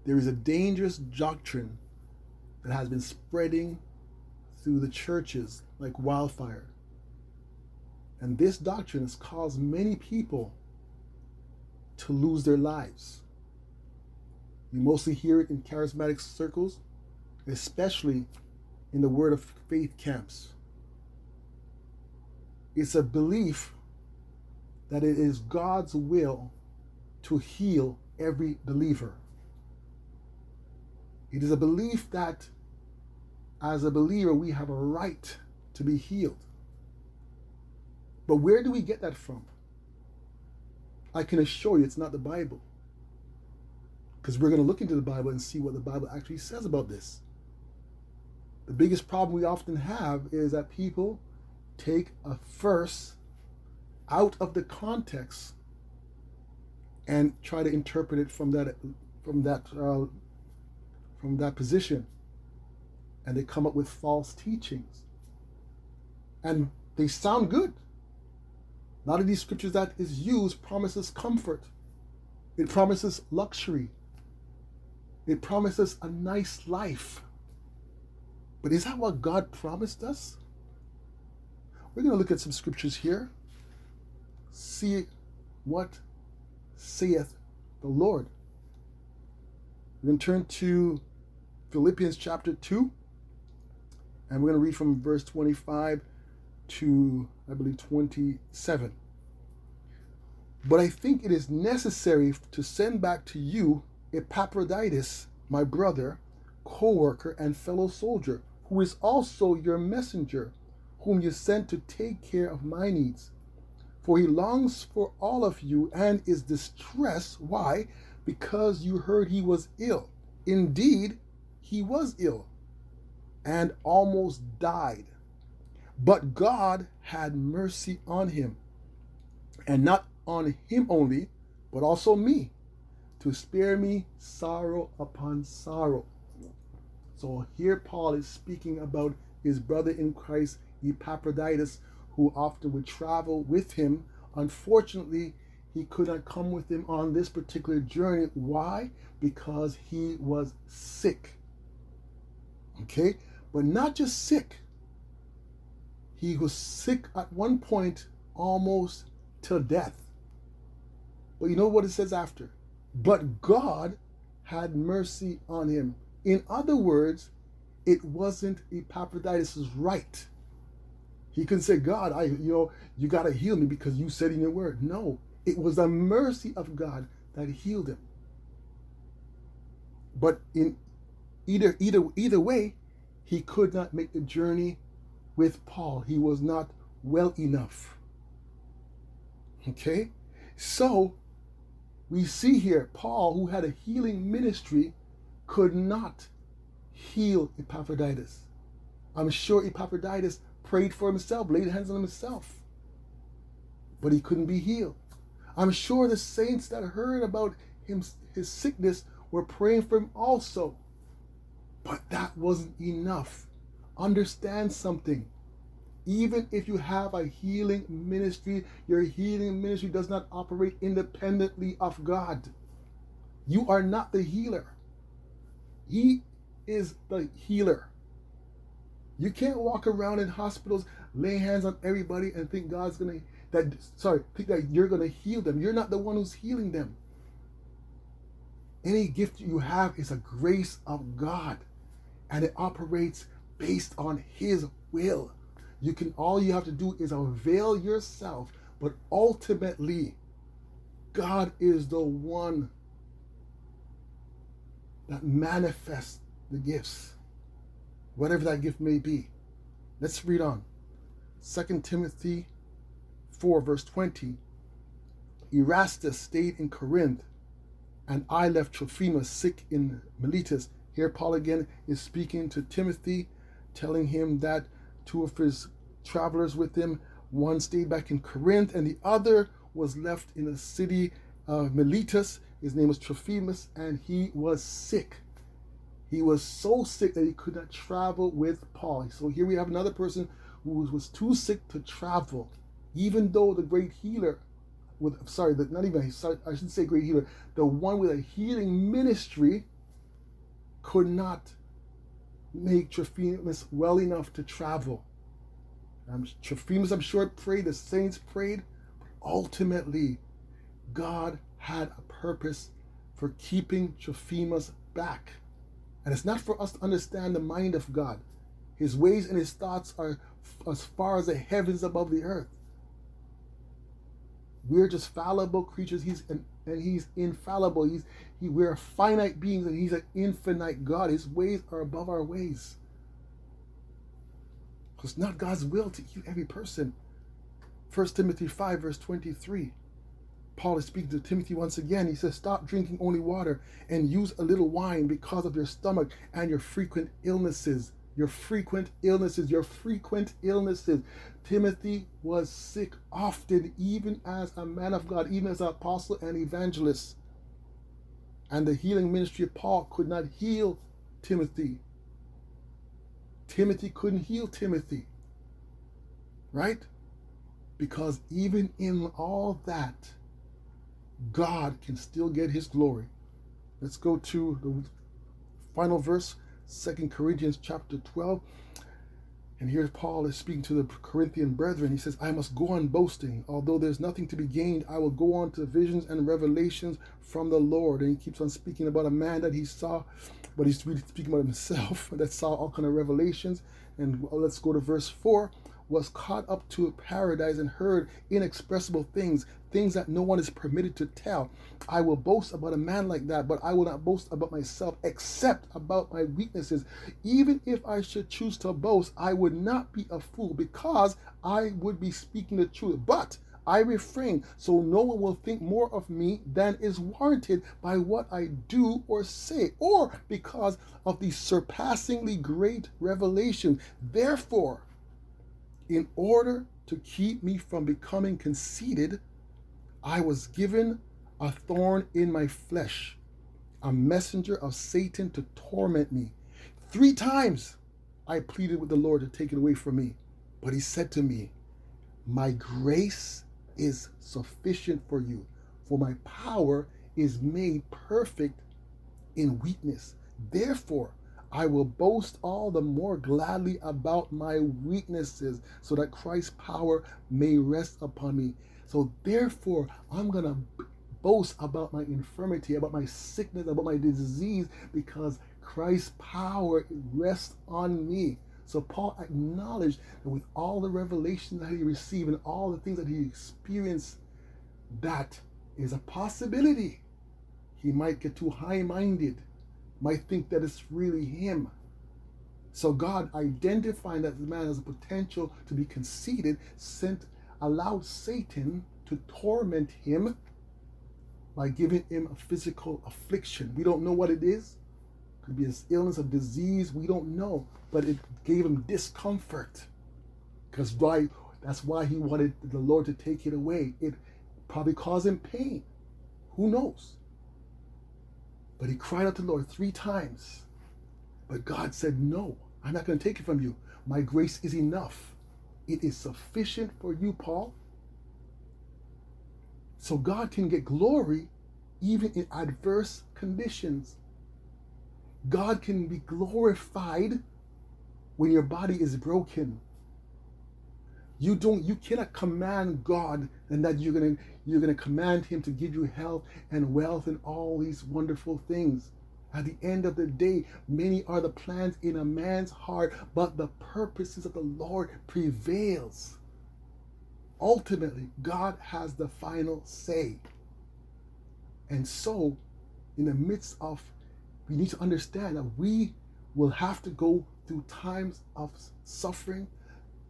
There is a dangerous doctrine that has been spreading through the churches like wildfire. And this doctrine has caused many people to lose their lives. You mostly hear it in charismatic circles, especially in the Word of Faith camps. It's a belief that it is God's will to heal every believer. It is a belief that as a believer we have a right to be healed. But where do we get that from? I can assure you it's not the Bible. Because we're going to look into the Bible and see what the Bible actually says about this. The biggest problem we often have is that people take a verse out of the context and try to interpret it from that position, and they come up with false teachings, and they sound good. A lot of these scriptures that is used promises comfort. It promises luxury. It promises a nice life. But is that what God promised us? We're going to look at some scriptures here. See what saith the Lord. We're going to turn to Philippians chapter 2. And we're going to read from verse 25 to, I believe, 27. But I think it is necessary to send back to you Epaphroditus, my brother, co-worker, and fellow soldier, who is also your messenger, whom you sent to take care of my needs. For he longs for all of you and is distressed. Why? Because you heard he was ill. Indeed, he was ill and almost died. But God had mercy on him, and not on him only, but also me, to spare me sorrow upon sorrow. So here Paul is speaking about his brother in Christ, Epaphroditus, who often would travel with him. Unfortunately, he could not come with him on this particular journey. Why? Because he was sick. Okay? But not just sick. He was sick at one point almost to death. But you know what it says after? But God had mercy on him. In other words, it wasn't Epaphroditus' right. He couldn't say, God, you got to heal me because you said in your word. No, it was the mercy of God that healed him. But in either way, he could not make the journey with Paul. He was not well enough. Okay? So, we see here, Paul, who had a healing ministry, could not heal Epaphroditus. I'm sure Epaphroditus prayed for himself, laid hands on himself, but he couldn't be healed. I'm sure the saints that heard about his sickness were praying for him also, but that wasn't enough. Understand something. Even if you have a healing ministry, your healing ministry does not operate independently of God. You are not the healer. He is the healer. You can't walk around in hospitals, lay hands on everybody and think think that you're going to heal them. You're not the one who's healing them. Any gift you have is a grace of God, and it operates based on his will. All you have to do is avail yourself, but ultimately, God is the one that manifests the gifts, whatever that gift may be. Let's read on. 2 Timothy 4, verse 20. Erastus stayed in Corinth, and I left Trophimus sick in Miletus. Here Paul again is speaking to Timothy, telling him that two of his travelers with him, one stayed back in Corinth and the other was left in the city of Miletus. His name was Trophimus, and he was sick. He was so sick that he could not travel with Paul. So here we have another person who was too sick to travel, even though the great healer, I shouldn't say great healer, the one with a healing ministry could not make Trophimus well enough to travel. Trophimus, I'm sure, prayed, the saints prayed, but ultimately, God had a purpose for keeping Trophimus back. And it's not for us to understand the mind of God. His ways and his thoughts are as far as the heavens above the earth. We're just fallible creatures. He's infallible. We're finite beings, and he's an infinite God. His ways are above our ways. It's not God's will to heal every person. 1 Timothy 5, verse 23. Paul is speaking to Timothy once again. He says, stop drinking only water and use a little wine because of your stomach and your frequent illnesses. Your frequent illnesses. Timothy was sick often, even as a man of God, even as an apostle and evangelist. And the healing ministry of Paul could not heal Timothy. Timothy couldn't heal Timothy. Right? Because even in all that, God can still get his glory. Let's go to the final verse, 2 Corinthians chapter 12. And here Paul is speaking to the Corinthian brethren. He says, I must go on boasting. Although there's nothing to be gained, I will go on to visions and revelations from the Lord. And he keeps on speaking about a man that he saw, but he's really speaking about himself that saw all kind of revelations. And let's go to verse 4. Was caught up to paradise and heard inexpressible things that no one is permitted to tell. I will boast about a man like that, but I will not boast about myself except about my weaknesses. Even if I should choose to boast, I would not be a fool, because I would be speaking the truth. But I refrain, so no one will think more of me than is warranted by what I do or say, or because of the surpassingly great revelation. Therefore, in order to keep me from becoming conceited, I was given a thorn in my flesh, a messenger of Satan to torment me. 3 times I pleaded with the Lord to take it away from me. But he said to me, my grace is sufficient for you, for my power is made perfect in weakness. Therefore, I will boast all the more gladly about my weaknesses, so that Christ's power may rest upon me. So therefore, I'm going to boast about my infirmity, about my sickness, about my disease, because Christ's power rests on me. So Paul acknowledged that with all the revelation that he received and all the things that he experienced, that is a possibility. He might get too high-minded, might think that it's really him. So God, identifying that the man has a potential to be conceited, allowed Satan to torment him by giving him a physical affliction. We don't know what it is. It could be an illness, a disease. We don't know. But it gave him discomfort. That's why he wanted the Lord to take it away. It probably caused him pain. Who knows? But he cried out to the Lord 3 times. But God said, no, I'm not going to take it from you. My grace is enough. It is sufficient for you, Paul. So God can get glory even in adverse conditions. God can be glorified when your body is broken. You cannot command God and that you're gonna command him to give you health and wealth and all these wonderful things. At the end of the day, many are the plans in a man's heart, but the purposes of the Lord prevails. Ultimately, God has the final say. And so, in the midst of, we need to understand that we will have to go through times of suffering.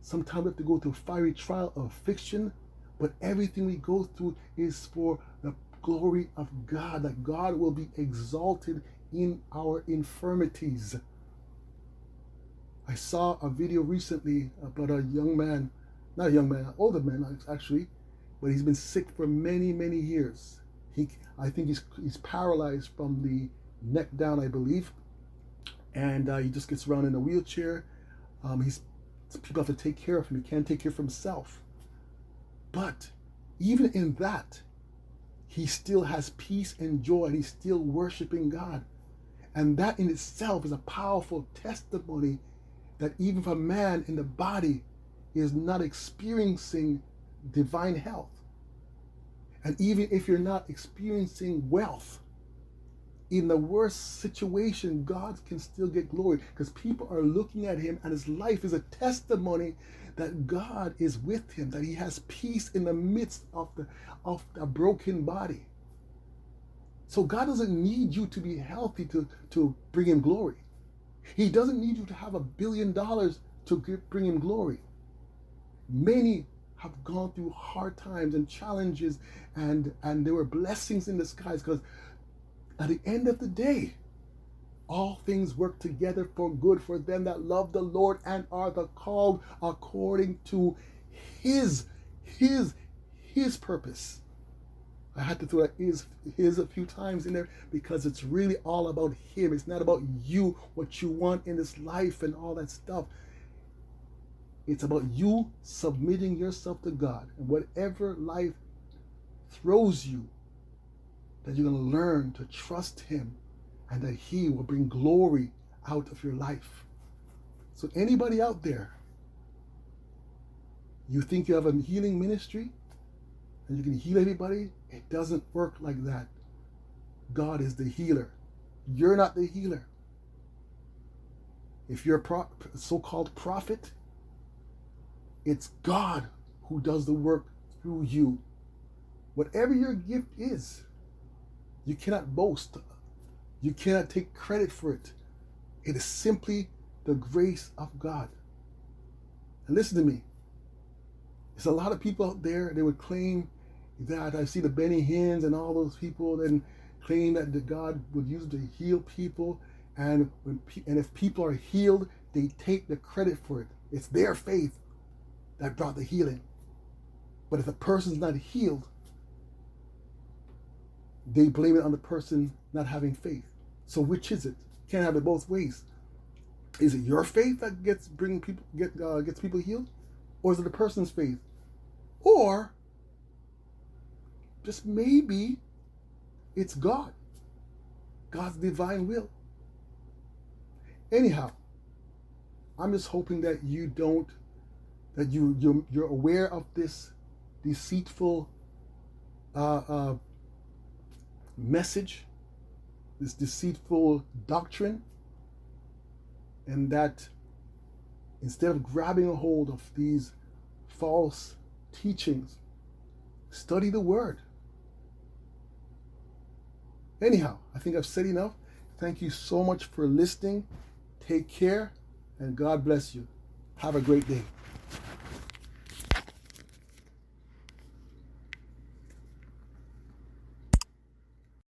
Sometimes we have to go through a fiery trial of affliction, but everything we go through is for the glory of God, that God will be exalted in our infirmities. I saw a video recently about a young man, not a young man, an older man actually, but he's been sick for many, many years. I think he's paralyzed from the neck down, I believe, and he just gets around in a wheelchair. People have to take care of him. He can't take care of himself. But even in that, he still has peace and joy. He's still worshiping God. And that in itself is a powerful testimony that even if a man in the body is not experiencing divine health, and even if you're not experiencing wealth, in the worst situation, God can still get glory because people are looking at him and his life is a testimony that God is with him, that he has peace in the midst of the broken body. So God doesn't need you to be healthy to bring him glory. He doesn't need you to have $1 billion to bring him glory. Many have gone through hard times and challenges, and there were blessings in disguise, because at the end of the day, all things work together for good for them that love the Lord and are the called according to his purpose. I had to throw that his a few times in there because it's really all about him. It's not about you, what you want in this life and all that stuff. It's about you submitting yourself to God, and whatever life throws you, that you're going to learn to trust him and that he will bring glory out of your life. So anybody out there, you think you have a healing ministry and you can heal everybody? It doesn't work like that. God is the healer. You're not the healer. If you're a so-called prophet, it's God who does the work through you. Whatever your gift is, you cannot boast. You cannot take credit for it. It is simply the grace of God. And listen to me. There's a lot of people out there, they would claim that, I see the Benny Hinn's and all those people then claim that God would use them to heal people. And if people are healed, they take the credit for it. It's their faith that brought the healing. But if the person's not healed, they blame it on the person not having faith. So which is it? Can't have it both ways. Is it your faith that gets people healed, or is it the person's faith? Or just maybe it's God, God's divine will. Anyhow, I'm just hoping that you're aware of this deceitful message, this deceitful doctrine, and that instead of grabbing a hold of these false teachings, study the word. Anyhow, I think I've said enough. Thank you so much for listening. Take care, and God bless you. Have a great day.